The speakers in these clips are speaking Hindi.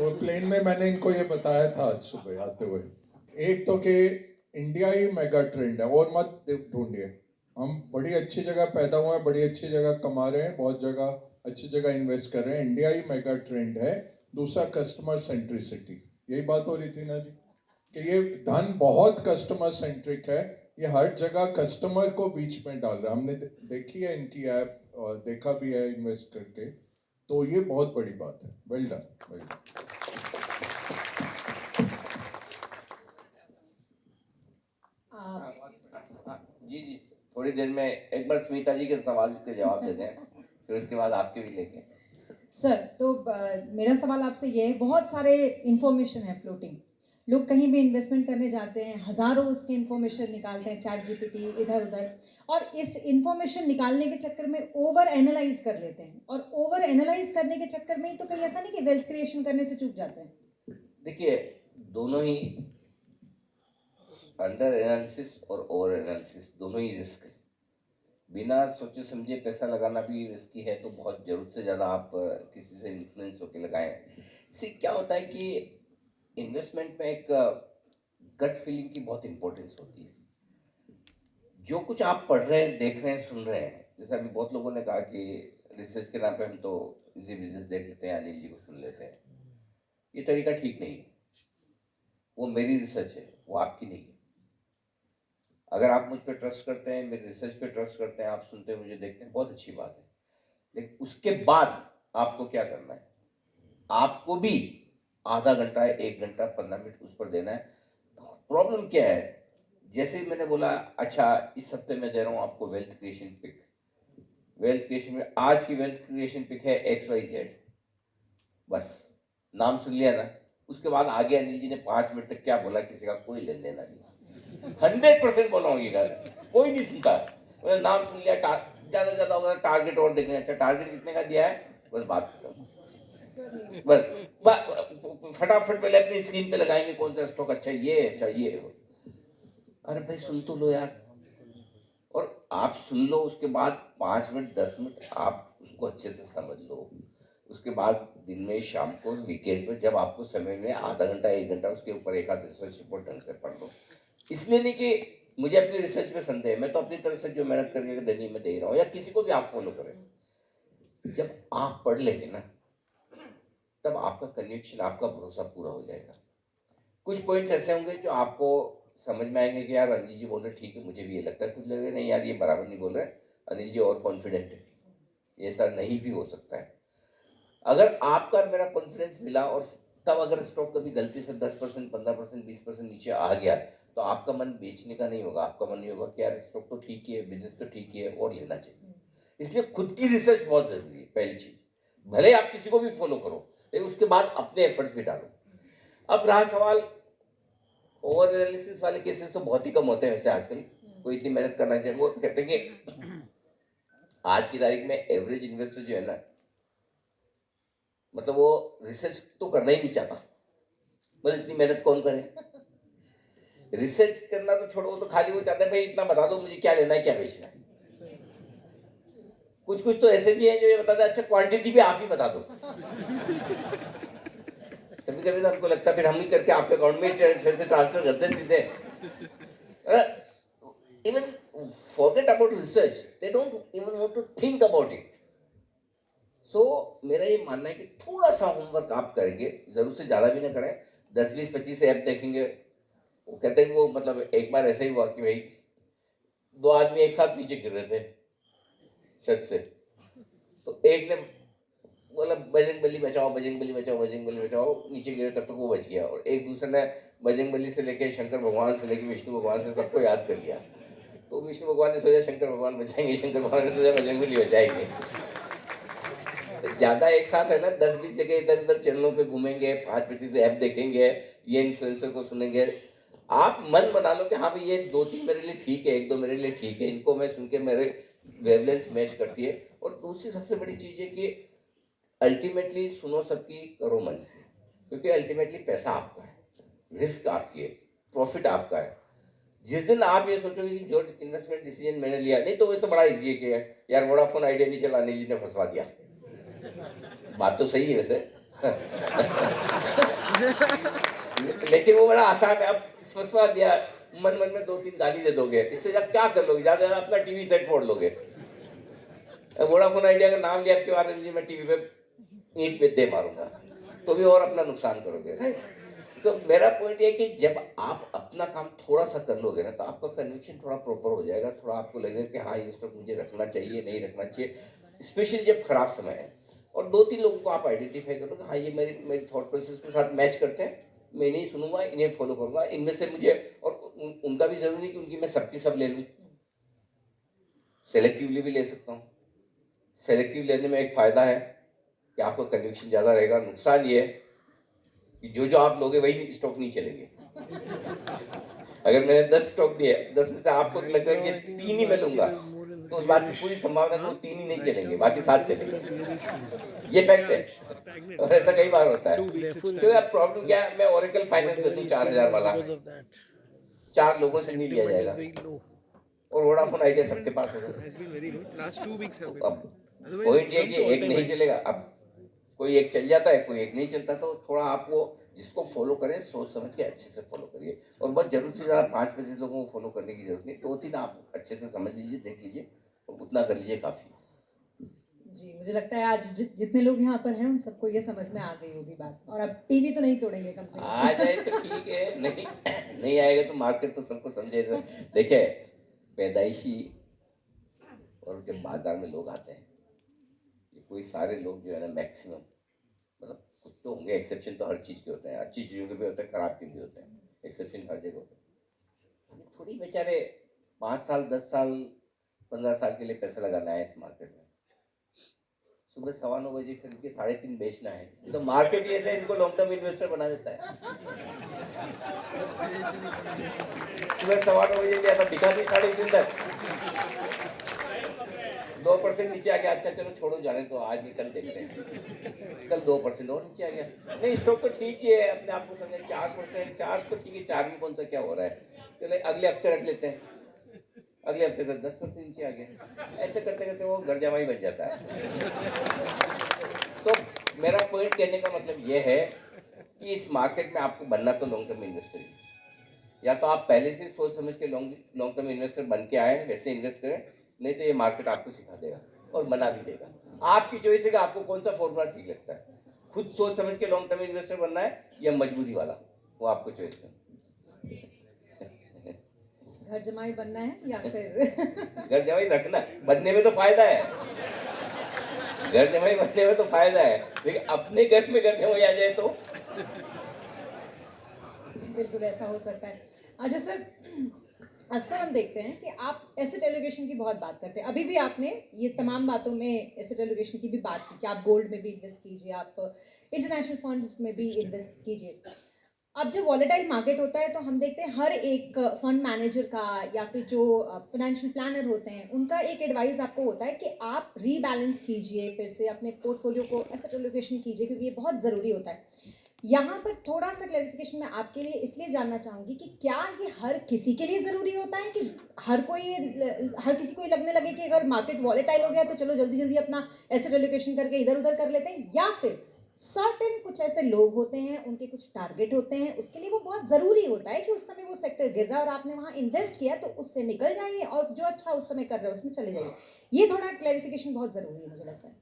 तो प्लेन में मैंने इनको ये बताया था आज सुबह आते हुए, एक तो कि इंडिया ही मेगा ट्रेंड है, और मत ढूंढिए। हम बड़ी अच्छी जगह पैदा हुए हैं, बड़ी अच्छी जगह कमा रहे हैं, बहुत जगह अच्छी जगह इन्वेस्ट कर रहे हैं, इंडिया ही मेगा ट्रेंड है। दूसरा कस्टमर सेंट्रिसिटी, यही बात हो रही थी ना जी, कि ये धन बहुत कस्टमर सेंट्रिक है, ये हर जगह कस्टमर को बीच में डाल रहा है। हमने देखी है इनकी ऐप और देखा भी है इन्वेस्ट करके, तो ये बहुत बड़ी बात है। Well done, well done. जी जी, थोड़ी देर में एक बार स्मिता जी के सवाल के जवाब दे दें, फिर उसके बाद आपके भी लेंगे। सर, तो मेरा सवाल आपसे ये है, बहुत सारे इंफॉर्मेशन है फ्लोटिंग, लोग कहीं भी इन्वेस्टमेंट करने जाते हैं, हज़ारों उसकी इन्फॉर्मेशन निकालते हैं, चैट जीपीटी इधर उधर, और इस इन्फॉर्मेशन निकालने के चक्कर में ओवर एनालाइज कर लेते हैं, और ओवर एनालाइज करने के चक्कर में ही तो कहीं ऐसा नहीं कि वेल्थ क्रिएशन करने से चूक जाते हैं। देखिए, दोनों ही अंडर एनालिसिस और ओवर एनालिसिस दोनों ही रिस्क है। बिना सोचे समझे पैसा लगाना भी रिस्की है, तो बहुत ज़रूरत से ज़्यादा आप किसी से इन्फ्लुएंस होकर लगाएं। इससे क्या होता है कि इन्वेस्टमेंट में एक गट फीलिंग की बहुत इंपॉर्टेंस होती है। जो कुछ आप पढ़ रहे हैं, देख रहे हैं, सुन रहे हैं, जैसे अभी बहुत लोगों ने कहा कि रिसर्च के नाम पे हम तो इजी बिजनेस देख लेते हैं, अनिल जी को सुन लेते हैं, ये तरीका ठीक नहीं है। वो मेरी रिसर्च है, वो आपकी नहीं है। अगर आप मुझ पर ट्रस्ट करते हैं, मेरे रिसर्च पे ट्रस्ट करते हैं, आप सुनते हैं, मुझे देखते हैं, बहुत अच्छी बात है। लेकिन उसके बाद आपको क्या करना है? आपको भी आधा घंटा, 1 घंटा, 15 मिनट उस पर देना है। प्रॉब्लम क्या है? जैसे ही मैंने बोला, अच्छा इस हफ्ते मैं दे रहा हूँ आपको wealth creation pick, wealth creation में आज की वेल्थ क्रिएशन पिक है XYZ, बस नाम सुन लिया ना, उसके बाद आगे अनिल जी ने 5 मिनट तक क्या बोला, किसी का कोई लेन देना नहीं। 100% बोला हूँ ये गाल, कोई नहीं सुनता। मैंने नाम सुन लिया, ज़्यादा से ज़्यादा होगा टारगेट और देखें, अच्छा टारगेट कितने का दिया है, बस बात खत्म। बस फटाफट पहले अपनी स्क्रीन पे लगाएंगे कौन सा स्टॉक अच्छा ये, अच्छा ये। अरे भाई सुन तो लो यार, और आप सुन लो, उसके बाद 5 मिनट 10 मिनट आप उसको अच्छे से समझ लो। उसके बाद दिन में, शाम को, वीकेंड पे जब आपको समय में आधा घंटा 1 घंटा उसके ऊपर एक आध रिसर्च रिपोर्ट ढंग से पढ़ लो। इसलिए नहीं कि मुझे अपनी रिसर्च पे संदेह है, मैं तो अपनी तरफ से जो मेहनत करके देनी मैं दे रहा हूँ, या किसी को भी आप फॉलो करें। जब आप पढ़ लेंगे ना, तब आपका कन्विक्शन, आपका भरोसा पूरा हो जाएगा। कुछ पॉइंट्स ऐसे होंगे जो आपको समझ में आएंगे कि यार अनिल जी बोल रहे ठीक है, मुझे भी ये लगता है। कुछ लगेगा नहीं यार ये बराबर नहीं बोल रहे, अनिल जी और कॉन्फिडेंट है, ये ऐसा नहीं भी हो सकता है। अगर आपका और मेरा कॉन्फिडेंस मिला, और तब अगर स्टॉक कभी गलती से 10%, 15%, 20% नीचे आ गया, तो आपका मन बेचने का नहीं होगा, आपका मन ये होगा कि यार स्टॉक तो ठीक ही है, बिजनेस तो ठीक ही है, और लेना चाहिए। इसलिए खुद की रिसर्च बहुत जरूरी है, पहली चीज। भले आप किसी को भी फॉलो करो, लेकिन उसके बाद अपने एफर्ट्स भी डालो। अब रहा सवाल, ओवर एनालिसिस वाले केसेस तो बहुत ही कम होते हैं वैसे आजकल, कोई इतनी मेहनत करना चाहिए। वो कहते हैं कि आज की तारीख में एवरेज इन्वेस्टर जो है ना, मतलब वो रिसर्च तो करना ही नहीं चाहता। मतलब इतनी मेहनत कौन करे? रिसर्च करना तो छोड़ो, वो तो खाली वो चाहता है भाई इतना बता दो मुझे क्या लेना है, क्या बेचना है। कुछ कुछ तो ऐसे भी है जो ये बताते हैं अच्छा क्वांटिटी भी आप ही बता दो। कभी कभी तो हमको लगता है फिर हम ही करके आपके अकाउंट में फिर से ट्रांसफर करते हैं सीधे। Even forget about research, they don't even want to think about it. सो मेरा ये मानना है कि थोड़ा सा होमवर्क आप करेंगे, जरूर से ज़्यादा भी ना करें, 10, 20, 25 ऐप देखेंगे। वो कहते हैं वो, मतलब एक बार ऐसा ही हुआ कि भाई 2 आदमी एक साथ नीचे गिर रहे थे छत से, तो एक ने बोला बजरंग बली बचाओ, बजरंग बली बचाओ, बजरंग बली बचाओ, नीचे गिरे, तब तक वो बच गया। और एक दूसरे ने बजरंग बली से लेके शंकर भगवान से लेके विष्णु भगवान से सबको याद कर लिया। तो विष्णु भगवान ने सोचा शंकर भगवान बचाएंगे, शंकर भगवान ने सोचा बजरंग बली बचाएंगे। तो ज्यादा एक साथ है ना, 10-20 जगह इधर उधर चैनलों पे घूमेंगे, 5-25 ऐप देखेंगे, ये इन्फ्लुएंसर को सुनेंगे। आप मन बना लो कि हाँ भाई ये 2-3 मेरे लिए ठीक है, 1-2 मेरे लिए ठीक है, इनको मैं सुन के मेरे वेवलेंथ मैच करती है। और दूसरी सबसे बड़ी चीज है कि अल्टीमेटली सुनो सबकी, करो मन, क्योंकि अल्टीमेटली पैसा आपका है, रिस्क आपकी है, प्रॉफिट आपका है। जिस दिन आप ये सोचोगे कि जो इन्वेस्टमेंट डिसीजन मैंने लिया, नहीं तो वो तो बड़ा इजी है कि यार वोडाफोन आइडिया नहीं चला, अनिल जी ने फंसवा दिया। बात तो सही है वैसे। लेकिन वो बड़ा आसान है। अब फंसवा दिया, मन मन में 2-3 गाली दे दोगे, इससे ज्यादा क्या कर लोगे? ज्यादा अपना टीवी सेट फोड़ लोगे। वोडाफोन आइडिया का नाम लिया आपके बाद जी मैं टीवी पे ईंट पे दे मारूंगा, तो भी और अपना नुकसान करोगे, राइट? सो मेरा पॉइंट ये कि जब आप अपना काम थोड़ा सा कर लोगे ना, तो आपका कन्विक्शन थोड़ा प्रॉपर हो जाएगा। थोड़ा आपको लगेगा कि हाँ ये स्टॉक मुझे रखना चाहिए, नहीं रखना चाहिए, स्पेशली जब खराब समय है। और 2-3 लोगों को आप आइडेंटिफाई करोगे, हाँ ये मेरी मेरी थॉट प्रोसेस के साथ मैच करते हैं, मैं इन्हें सुनूंगा, इन्हें फॉलो करूंगा, इनमें से मुझे, और उनका भी जरूरी नहीं कि उनकी मैं सबकी सब ले लूँ, सेलेक्टिवली भी ले सकता हूँ। सेलेक्टिव लेने में एक फ़ायदा है कि आपका कन्विक्शन ज़्यादा रहेगा। नुकसान ये है कि जो आप लोगे वही स्टॉक नहीं चलेंगे। अगर मैंने 10 स्टॉक दिए, 10 में से आपको लग रहा है कि 3 ही मैं लूंगा, तो उस बात की पूरी संभावना है कि वो 3 ही नहीं चलेंगे, बाकी 7 चलेंगे। ये फैक्ट है, और ऐसा कई बार होता है। क्योंकि अब प्रॉब्लम क्या है, मैं ओरेकल फाइनेंस दे दूं 4000 वाला, 4 लोगों से नहीं लिया जाएगा, और वोडाफोन आइडिया सबके पास होगा। अब पॉइंट ये कि एक नहीं चलेगा। अब कोई एक चल जाता है, कोई एक नहीं चलता, तो थोड़ा आप वो जिसको फॉलो करें सोच समझ के अच्छे से फॉलो करिए। और बस जरूरत से ज़्यादा 5 पैसे लोगों को फॉलो करने की जरूरत नहीं, 2-3 आप अच्छे से समझ लीजिए, देख लीजिए, और उतना कर लीजिए, काफ़ी। जी, मुझे लगता है आज जितने लोग यहाँ पर हैं उन सबको ये समझ में आ गई होगी बात, और अब टीवी तो नहीं तोड़ेंगे कम से कम। आ जाए तो ठीक है, नहीं नहीं आएगा तो मार्केट तो सबको समझेगा। देखिए, पैदाइशी और जब बाजार में लोग आते हैं, ये कोई सारे लोग जो है ना, मैक्सिमम, मतलब कुछ तो होंगे एक्सेप्शन, तो हर चीज़ के होते हैं, अच्छी चीज़ों के भी होते हैं, खराब के भी होते हैं, एक्सेप्शन हर जगह होते हैं। थोड़ी बेचारे 5 साल 10 साल 15 साल के लिए पैसा लगाना है इस मार्केट में, सुबह 9:15 बजे खरीद के 3:30 बेचना है, तो मार्केट ही ऐसे इनको लॉन्ग टर्म इन्वेस्टर बना देता है। सुबह 9:15 बजे लिया था, दिखा दी 3:30 तक, 2% नीचे आ गया, अच्छा चलो छोड़ो जाने, तो आज भी कल देखते हैं, कल 2% और नीचे आ गया। नहीं, स्टॉक तो ठीक ही है, अपने आप को समझे 4%, 4 तो ठीक है, 4 में कौन सा क्या हो रहा है, चलो अगले हफ्ते रख लेते हैं, अगले हफ्ते तक 10% नीचे आ गया। ऐसे करते करते वो घर जमाई बन जाता है। तो मेरा पॉइंट कहने का मतलब ये है कि इस मार्केट में आपको बनना तो लॉन्ग टर्म इन्वेस्टर ही, या तो आप पहले से सोच समझ के लॉन्ग टर्म इन्वेस्टर बन के आए, वैसे इन्वेस्ट करें, नहीं तो ये मार्केट आपको सिखा देगा और बना भी देगा। आपकी चॉइस है कि आपको कौन सा फॉर्मूला ठीक लगता है, खुद सोच समझ के लॉन्ग टर्म इन्वेस्टर बनना है या मजबूरी वाला, वो आपको चॉइस है। घर जमाई बनना है या फिर घर जमाई रखना, बनने में तो फायदा है, घर जमाई बनने में तो फायदा है, लेकिन अपने घर में घर जमाई आ जाए तो बिल्कुल ऐसा हो सकता है। अच्छा सर, अक्सर हम देखते हैं कि आप एसेट एलोकेशन की बहुत बात करते हैं, अभी भी आपने ये तमाम बातों में एसेट एलोकेशन की भी बात की कि आप गोल्ड में भी इन्वेस्ट कीजिए, आप इंटरनेशनल फंड्स में भी इन्वेस्ट कीजिए। अब जब वॉलेटाइल मार्केट होता है तो हम देखते हैं हर एक फंड मैनेजर का या फिर जो फाइनेंशियल प्लानर होते हैं उनका एक एडवाइस आपको होता है कि आप रीबैलेंस कीजिए, फिर से अपने पोर्टफोलियो को एसेट एलोकेशन कीजिए, क्योंकि ये बहुत ज़रूरी होता है। यहाँ पर थोड़ा सा क्लैरिफिकेशन मैं आपके लिए इसलिए जानना चाहूँगी कि क्या ये हर किसी के लिए ज़रूरी होता है कि हर किसी को ये लगने लगे कि अगर मार्केट वॉलेटाइल हो गया तो चलो जल्दी जल्दी अपना एसेट एलोकेशन करके इधर उधर कर लेते हैं, या फिर सर्टेन कुछ ऐसे लोग होते हैं, उनके कुछ टारगेट होते हैं, उसके लिए वो बहुत ज़रूरी होता है कि उस समय वो सेक्टर गिर रहा है और आपने वहाँ इन्वेस्ट किया तो उससे निकल जाइए और जो अच्छा उस समय कर रहे हो उसमें चले जाइए। ये थोड़ा क्लैरिफिकेशन बहुत ज़रूरी है मुझे लगता है।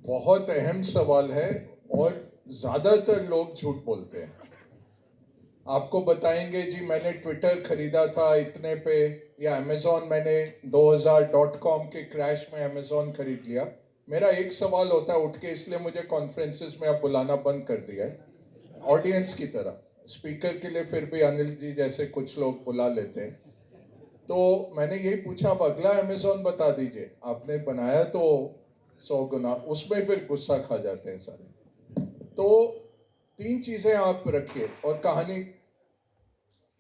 बहुत अहम सवाल है और ज़्यादातर लोग झूठ बोलते हैं। आपको बताएंगे जी मैंने ट्विटर खरीदा था इतने पे, या अमेज़ॉन मैंने 2000.com के क्रैश में अमेज़ॉन खरीद लिया। मेरा एक सवाल होता है उठ के, इसलिए मुझे कॉन्फ्रेंसेस में अब बुलाना बंद कर दिया है ऑडियंस की तरह, स्पीकर के लिए फिर भी अनिल जी जैसे कुछ लोग बुला लेते हैं। तो मैंने यही पूछा, अब अगला अमेज़ॉन बता दीजिए, आपने बनाया तो 100 गुना, उसमें फिर गुस्सा खा जाते हैं सारे। तो 3 चीजें आप रखिए, और कहानी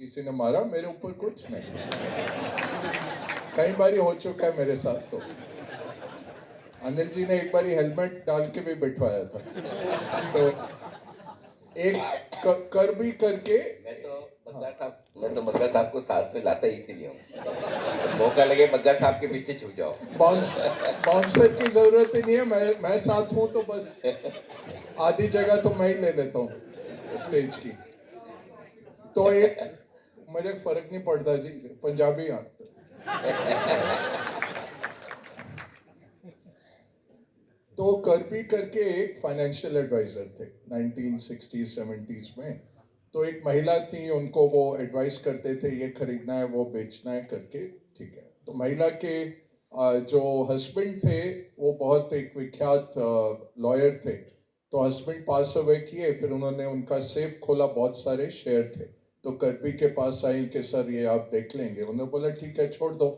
किसी ने मारा मेरे ऊपर कुछ नहीं, कई बारी हो चुका है मेरे साथ। तो अनिल जी ने एक बारी हेलमेट डाल के भी बिठवाया था। तो एक कर भी करके मैं तो बग्गा साहब को साथ में लाता ही इसीलिए हूँ, मौका लगे बग्गा साहब के पीछे छुप जाओ। बाउंसर की जरूरत ही नहीं है, मैं साथ हूँ तो बस आधी जगह तो मैं ही ले लेता हूँ। स्टेज की। तो एक मुझे फर्क नहीं पड़ता जी, पंजाबी आता। तो कर्बी करके एक फाइनेंशियल एडवाइजर थे 1960s 70s में। तो एक महिला थी, उनको वो एडवाइस करते थे ये खरीदना है वो बेचना है करके, ठीक है। तो महिला के जो हस्बैंड थे वो बहुत एक विख्यात लॉयर थे। तो हस्बैंड पास अवे किए, फिर उन्होंने उनका सेफ खोला, बहुत सारे शेयर थे। तो कर्बी के पास आई कि सर ये आप देख लेंगे। उन्होंने बोला ठीक है छोड़ दो।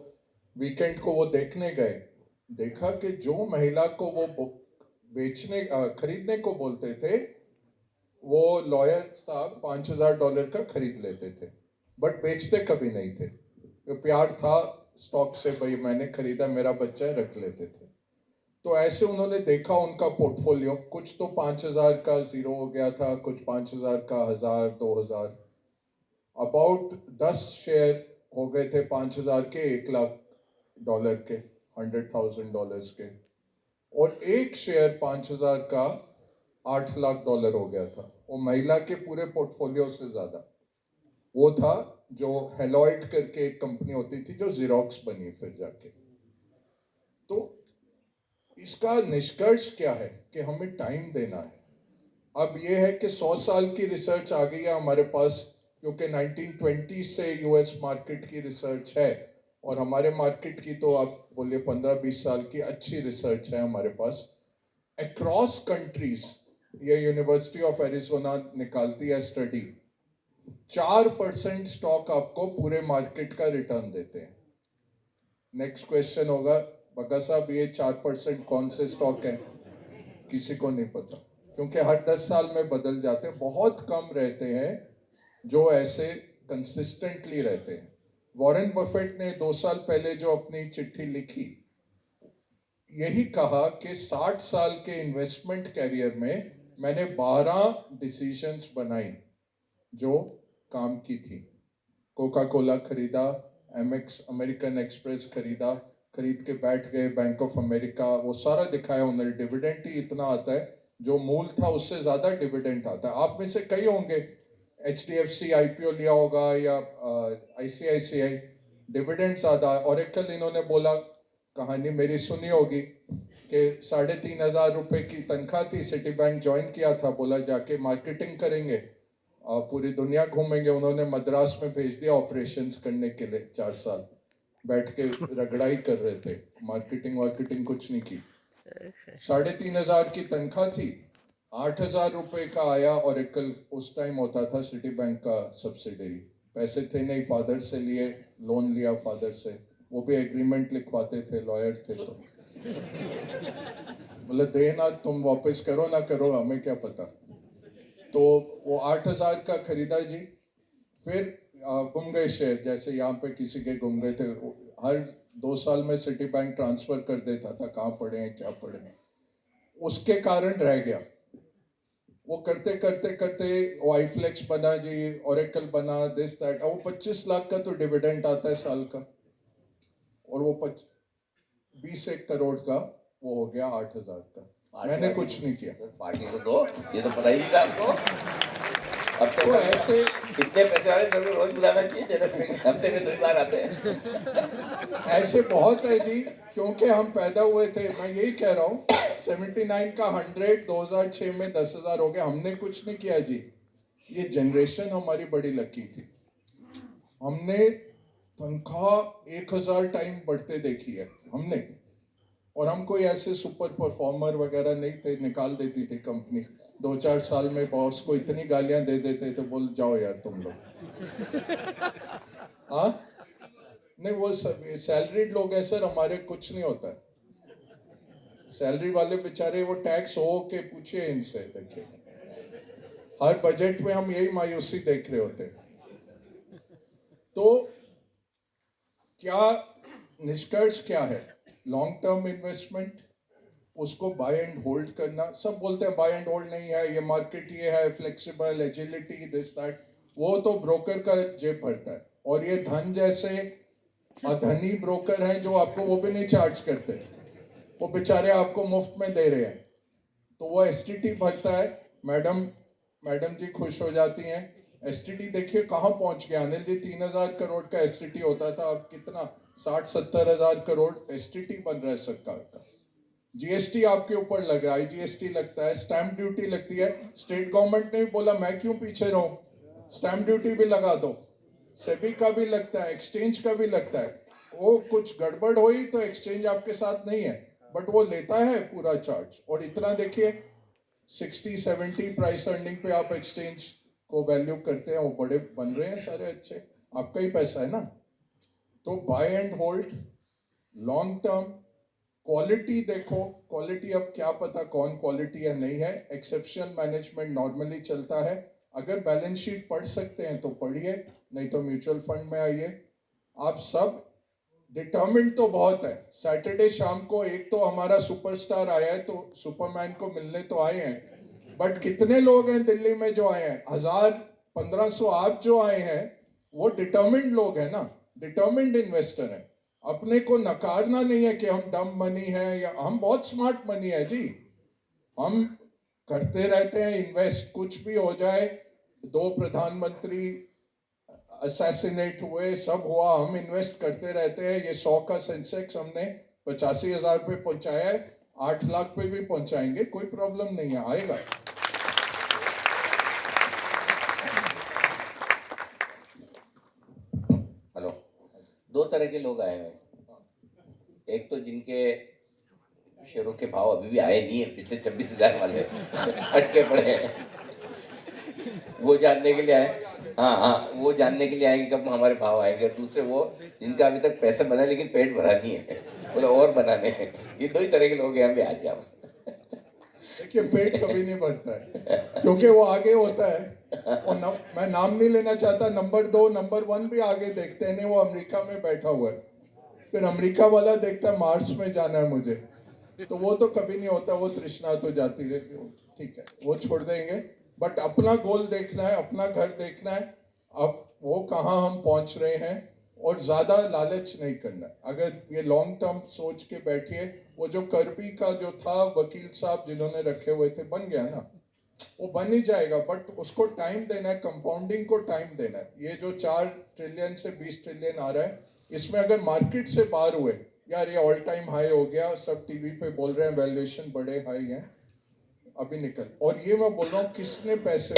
वीकेंड को वो देखने गए, देखा कि जो महिला को वो खरीदने को बोलते थे वो लॉयर साहब $5,000 का खरीद लेते थे, बट बेचते कभी नहीं थे। वो प्यार था स्टॉक से, भाई मैंने खरीदा, मेरा बच्चा है, रख लेते थे। तो ऐसे उन्होंने देखा उनका पोर्टफोलियो, कुछ तो 5,000 का जीरो हो गया था, कुछ 5,000 का, 1,000, 2,000, अबाउट 10 शेयर हो गए थे 5,000 के, $1,00,000 के, $100,000 के। और एक शेयर 5,000 का $8,00,000 हो गया था। वो महिला के पूरे पोर्टफोलियो से ज्यादा। वो था जो हेलॉइड करके एक कंपनी होती थी जो जीरोक्स बनी फिर जाके। तो इसका निष्कर्ष क्या है कि हमें टाइम देना है। अब ये है कि 100 साल की रिसर्च आ गई है हमारे पास, क्योंकि 1920 से यूएस मार्केट की रिसर्च है, और हमारे मार्केट की तो आप बोलिए 15-20 साल की अच्छी रिसर्च है हमारे पास। अक्रॉस कंट्रीज ये यूनिवर्सिटी ऑफ एरिजोना निकालती है स्टडी, 4% स्टॉक आपको पूरे मार्केट का रिटर्न देते हैं। नेक्स्ट क्वेश्चन होगा, बग्गा साहब ये 4% कौन से स्टॉक है? किसी को नहीं पता, क्योंकि हर 10 साल में बदल जाते हैं। बहुत कम रहते हैं जो ऐसे कंसिस्टेंटली रहते हैं। वॉरेन बफेट ने 2 साल पहले जो अपनी चिट्ठी लिखी, यही कहा कि 60 साल के इन्वेस्टमेंट कैरियर में मैंने 12 डिसीजंस बनाई जो काम की थी। कोका कोला खरीदा, एमएक्स अमेरिकन एक्सप्रेस खरीदा, खरीद के बैठ गए, बैंक ऑफ अमेरिका, वो सारा दिखाया उन्होंने। डिविडेंड ही इतना आता है, जो मूल था उससे ज्यादा डिविडेंड आता है। आप में से कई होंगे HDFC IPO लिया होगा या ICICI, डिविडेंड ज्यादा। ऑरेकल इन्होंने बोला, कहानी मेरी सुनी होगी कि 3,500 रुपए की तनख्वाह थी, सिटी बैंक ज्वाइन किया था, बोला जाके मार्केटिंग करेंगे, पूरी दुनिया घूमेंगे। उन्होंने मद्रास में भेज दिया ऑपरेशंस करने के लिए, 4 साल बैठ के रगड़ाई कर रहे थे, मार्केटिंग कुछ नहीं की। 3,500 की तनख्वाह थी, 8,000 रुपए का आया। और एक उस टाइम होता था सिटी बैंक का सब्सिडरी, पैसे थे नहीं, फादर से लिए, लोन लिया फादर से, वो भी एग्रीमेंट लिखवाते थे, लॉयर थे। तो बोले देना, तुम वापस करो ना करो हमें क्या पता। तो वो 8,000 का खरीदा जी। फिर गुम गए शेयर, जैसे यहाँ पे किसी के गुम गए थे। हर 2 साल में सिटी बैंक ट्रांसफर कर देता था, कहाँ पड़े हैं क्या पड़े हैं, उसके कारण रह गया। वो करते करते करते वो आईफ्लेक्स बना जी, ओरेकल बना, दिस दैट। वो 25 लाख का तो डिविडेंड आता है साल का, और वो 20 करोड़ का वो हो गया 8,000 का। मैंने कुछ नहीं किया। पार्टी को दो, ये तो पता ही नहीं था आपको। अब तो ऐसे कितने पैसे वाले जरूर रोज बुलाना चाहिए, जैसे हफ्ते में 2 बार आते हैं। ऐसे बहुत है जी, क्योंकि हम पैदा हुए थे, मैं यही कह रहा हूँ, 79 का 100, 2006 में 10,000 हो गया। हमने कुछ नहीं किया जी, ये जनरेशन हमारी बड़ी लकी थी। हमने तनख्वाह 1,000 टाइम बढ़ते देखी है हमने, और हम कोई ऐसे सुपर परफॉर्मर वगैरह नहीं थे, निकाल देती थी कंपनी। 2-4 साल में बॉस को इतनी गालियां दे देते तो बोल जाओ यार तुम लोग। हाँ नहीं, वो सैलरीड लोग हैं सर, हमारे कुछ नहीं होता है। सैलरी वाले बेचारे वो टैक्स हो के पूछिए इनसे, देखिए हर बजट में हम यही मायूसी देख रहे होते हैं। तो क्या निष्कर्ष क्या है? लॉन्ग टर्म इन्वेस्टमेंट, उसको बाय एंड होल्ड करना। सब बोलते हैं बाय एंड होल्ड नहीं है, ये मार्केट ये है, फ्लेक्सिबल, एजिलिटी, दिस दैट, वो तो ब्रोकर का जेब भरता है। और ये धन जैसे अधनी ब्रोकर हैं जो आपको वो भी नहीं चार्ज करते, वो बेचारे आपको मुफ्त में दे रहे हैं। तो वो STT भरता है। मैडम मैडम जी खुश हो जाती हैं। एसटीटी देखिए कहाँ पहुंच गया अनिल जी, 3,000 करोड़ का एसटीटी होता था, अब कितना 60-70 हजार करोड़ एसटीटी बन रहा है सरकार का। जीएसटी आपके ऊपर लग रहा है, आईजीएसटी लगता है, स्टैंप ड्यूटी लगती है। स्टेट गवर्नमेंट ने भी बोला मैं क्यों पीछे रहूं, स्टैंप ड्यूटी भी लगा दो। सेबी का भी लगता है, एक्सचेंज का भी लगता है। वो कुछ गड़बड़ हुई तो एक्सचेंज आपके साथ नहीं है, बट वो लेता है पूरा चार्ज। और इतना देखिए 60-70 प्राइस अर्निंग पे आप एक्सचेंज को वैल्यू करते हैं, वो बड़े बन रहे हैं सारे अच्छे, आपका ही पैसा है ना। तो buy and hold, long term, quality देखो। क्वालिटी अब क्या पता कौन क्वालिटी है नहीं है, एक्सेप्शनल मैनेजमेंट नॉर्मली चलता है। अगर बैलेंस शीट पढ़ सकते हैं तो पढ़िए, नहीं तो म्यूचुअल फंड में आइए। आप सब डिटर्मिन्ड तो बहुत है। सैटरडे शाम को एक तो हमारा सुपरस्टार आया है, तो सुपरमैन को मिलने तो आए हैं, बट कितने लोग हैं दिल्ली में जो आए हैं, 1000-1500 आप जो आए हैं वो डिटर्मिन्ड लोग हैं ना, डिटर्मिन्ड इन्वेस्टर हैं। अपने को नकारना नहीं है कि हम डम मनी है, या हम बहुत स्मार्ट मनी है जी। हम करते रहते हैं इन्वेस्ट, कुछ भी हो जाए, 2 प्रधानमंत्री असैसिनेट हुए, सब हुआ, हम इन्वेस्ट करते रहते हैं। ये 100 का सेंसेक्स हमने 85,000 पे पहुंचाया है, 8 लाख पे भी पहुंचाएंगे, कोई प्रॉब्लम नहीं है, आएगा। हेलो, दो तरह के लोग आए हैं। एक तो जिनके शेयरों के भाव अभी भी आए नहीं है, पिछले 26,000 वाले अटके पड़े हैं, वो जानने के लिए आए। हाँ हाँ, वो जानने के लिए आएंगे कब हमारे भाव आएंगे। दूसरे वो जिनका अभी तक पैसा बना लेकिन पेट भरा नहीं है, बोले और बनाने हैं। ये दो ही तरह के लोग हैं हम आज यहाँ। देखिए पेट कभी नहीं भरता है, क्योंकि वो आगे होता है। और मैं नाम नहीं लेना चाहता, नंबर 2 नंबर 1 भी आगे देखते हैं, नहीं वो अमेरिका में बैठा हुआ है, फिर अमेरिका वाला देखता है मार्स में जाना है मुझे, तो वो तो कभी नहीं होता, वो तृष्णा तो जाती रहती है। ठीक है, वो छोड़ देंगे, बट अपना गोल देखना है, अपना घर देखना है, अब वो कहाँ हम पहुंच रहे हैं, और ज्यादा लालच नहीं करना। अगर ये लॉन्ग टर्म सोच के बैठिए, वो जो कर्बी का जो था वकील साहब जिन्होंने रखे हुए थे, बन गया ना, वो बन ही जाएगा, बट उसको टाइम देना है, कंपाउंडिंग को टाइम देना है। ये जो 4 ट्रिलियन से 20 ट्रिलियन आ रहा है, इसमें अगर मार्केट से बाहर हुए, यार ये ऑल टाइम हाई हो गया, सब टीवी पे बोल रहे हैं वैल्यूएशन बड़े हाई हैं, अभी निकल। और ये मैं बोल रहा हूँ किसने पैसे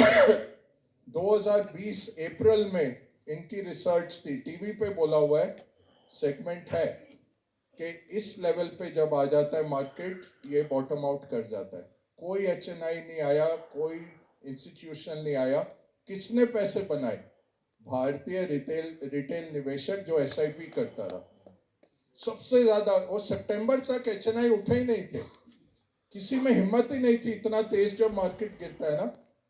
2020 अप्रैल में इनकी रिसर्च थी, टीवी पे बोला हुआ है, सेगमेंट है कि इस लेवल पे जब आ जाता है मार्केट, ये बॉटम आउट कर जाता है। कोई एचएनआई नहीं आया, कोई इंस्टीट्यूशन नहीं आया, किसने पैसे बनाए? भारतीय रिटेल निवेशक जो एसआईपी करता रहा सबसे ज्यादा। वो सितंबर तक एचएनआई उठे ही नहीं थे, किसी में हिम्मत ही नहीं थी, इतना तेज जब मार्केट गिरता है ना,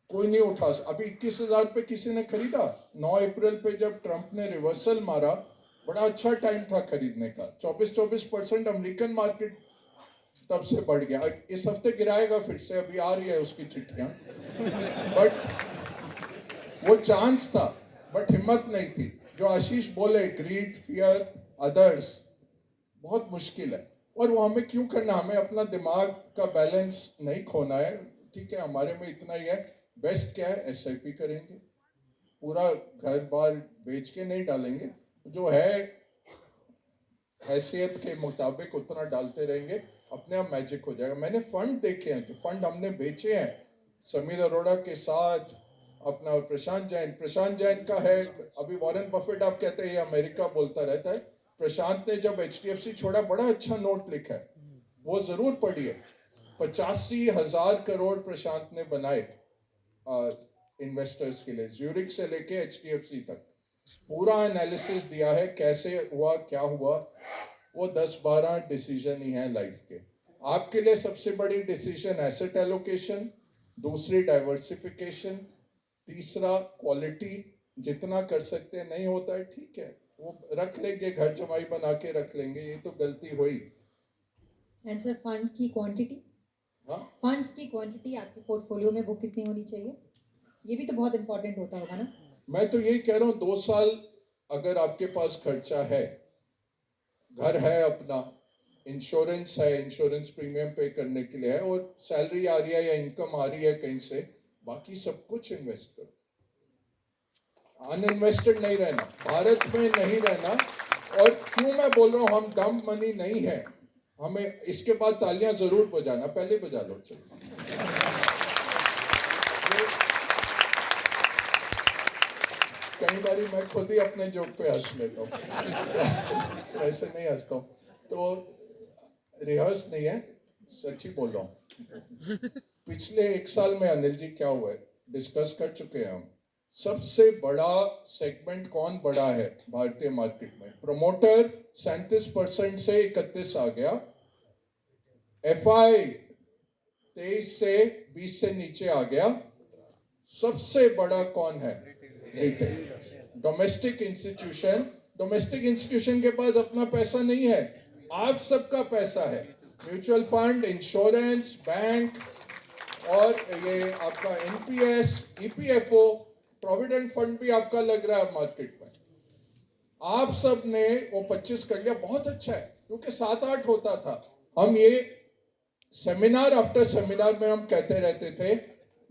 कोई नहीं उठा। अभी 21,000 पे किसी ने खरीदा? 9 अप्रैल पे जब ट्रंप ने रिवर्सल मारा, बड़ा अच्छा टाइम था खरीदने का। 24% अमेरिकन मार्केट तब से बढ़ गया। इस हफ्ते गिराएगा फिर से, अभी आ रही है उसकी चिट्ठियां, बट वो चांस था, बट हिम्मत नहीं थी। जो आशीष बोले, ग्रीड, फियर, अदर्स, बहुत मुश्किल है। और वो हमें क्यों करना? हमें अपना दिमाग का बैलेंस नहीं खोना है। ठीक है, हमारे में इतना ही है, बेस्ट क्या है, एसआईपी करेंगे, पूरा घर बार बेच के नहीं डालेंगे, जो है हैसियत के मुताबिक उतना डालते रहेंगे, अपने आप मैजिक हो जाएगा। मैंने फंड देखे हैं, जो फंड हमने बेचे हैं समीर अरोड़ा के साथ, अपना प्रशांत जैन का है। अभी वॉरेन बफेट आप कहते हैं ये अमेरिका बोलता रहता है, प्रशांत ने जब एचडीएफसी छोड़ा बड़ा अच्छा नोट लिखा है, वो जरूर पढ़िए। 85,000 करोड़ प्रशांत ने बनाए इन्वेस्टर्स के लिए, ज्यूरिक से लेके एचडीएफसी तक, पूरा एनालिसिस दिया है कैसे हुआ, क्या हुआ। वो 10-12 डिसीजन ही है लाइफ के। आपके लिए सबसे बड़ी डिसीजन एसेट एलोकेशन, दूसरी डाइवर्सिफिकेशन, तीसरा क्वालिटी। जितना कर सकते हैं, नहीं होता है ठीक है, वो रख लेंगे, घर जमाई बना के रख लेंगे, ये तो गलती हुई। एंड सर फंड की क्वांटिटी, हाँ, फंड्स की क्वांटिटी आपके पोर्टफोलियो में वो कितनी होनी चाहिए? ये भी तो बहुत इंपॉर्टेंट होता होगा ना। मैं तो यही कह रहा हूँ, 2 साल अगर आपके पास खर्चा है, घर है अपना, इंश्योरेंस है, इंश्योरेंस प्रीमियम पे करने के लिए है, और सैलरी आ रही है या इनकम आ रही है कहीं से, बाकी सब कुछ इन्वेस्ट करो, अनइन्वेस्टेड नहीं रहना, भारत में नहीं रहना। और क्यों मैं बोल रहा हूँ हम डम मनी नहीं है, हमें इसके बाद तालियां जरूर बजाना, पहले बजा लो चलो। कई बार मैं खुद ही अपने जोक पे हंस लेता हूँ ऐसे नहीं हंसता हूँ, तो रिहर्स नहीं है, सच्ची बोल रहा हूँ। पिछले 1 साल में अनिल जी क्या हुआ है डिस्कस कर चुके हैं हम। सबसे बड़ा सेगमेंट कौन बड़ा है भारतीय मार्केट में? प्रमोटर 37% से 31 आ गया, एफआई 23 से 20 से नीचे आ गया। सबसे बड़ा कौन है? रिटेल। डोमेस्टिक इंस्टीट्यूशन के पास अपना पैसा नहीं है, आप सबका पैसा है। म्यूचुअल फंड, इंश्योरेंस, बैंक और ये आपका एनपीएस, ईपीएफओ, प्रोविडेंट फंड भी आपका लग रहा है मार्केट में। आप सब ने वो 25 कर लिया, बहुत अच्छा है, क्योंकि 7-8 होता था। हम ये सेमिनार आफ्टर सेमिनार में हम कहते रहते थे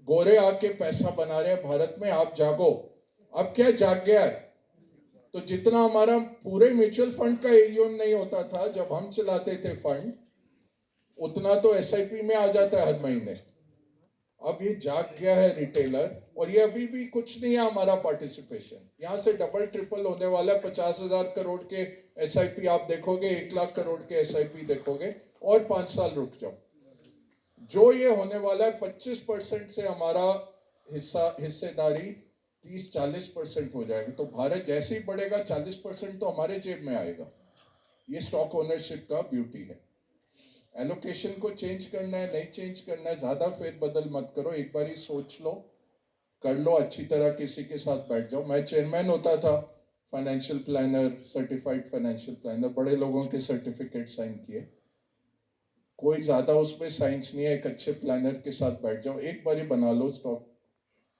गोरे आके पैसा बना रहे हैं भारत में, आप जागो। अब क्या जाग गया है? तो जितना हमारा पूरे म्यूचुअल फंड का एयूएम नहीं होता था जब हम चलाते थे फंड, उतना तो एसआईपी में आ जाता है हर महीने। अब ये जाग गया है रिटेलर, और ये अभी भी कुछ नहीं है हमारा पार्टिसिपेशन। यहाँ से डबल ट्रिपल होने वाला है। 50,000 करोड़ के एसआईपी आप देखोगे, 1 लाख करोड़ के एसआईपी देखोगे, और 5 साल रुक जाओ। जो ये होने वाला है 25% से हमारा हिस्सेदारी 30-40% हो जाएगा। तो भारत जैसे ही बढ़ेगा 40% तो हमारे जेब में आएगा। ये स्टॉक ओनरशिप का ब्यूटी है। एलोकेशन को चेंज करना है, नहीं चेंज करना है, ज्यादा फेरबदल मत करो, एक बार ही सोच लो, कर लो अच्छी तरह, किसी के साथ बैठ जाओ। मैं चेयरमैन होता था, financial planner, certified financial planner, बड़े लोगों के सर्टिफिकेट साइन किए। कोई ज्यादा उसमें साइंस नहीं है, एक अच्छे प्लानर के साथ बैठ जाओ, एक बार ही बना लो स्टॉक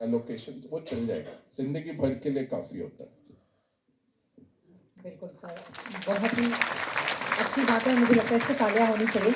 एलोकेशन, वो चल जाएगा, जिंदगी भर के लिए काफी होता है। बिल्कुल सर, बहुत ही अच्छी बात है, मुझे लगता है इस पे तालियां होनी चाहिए।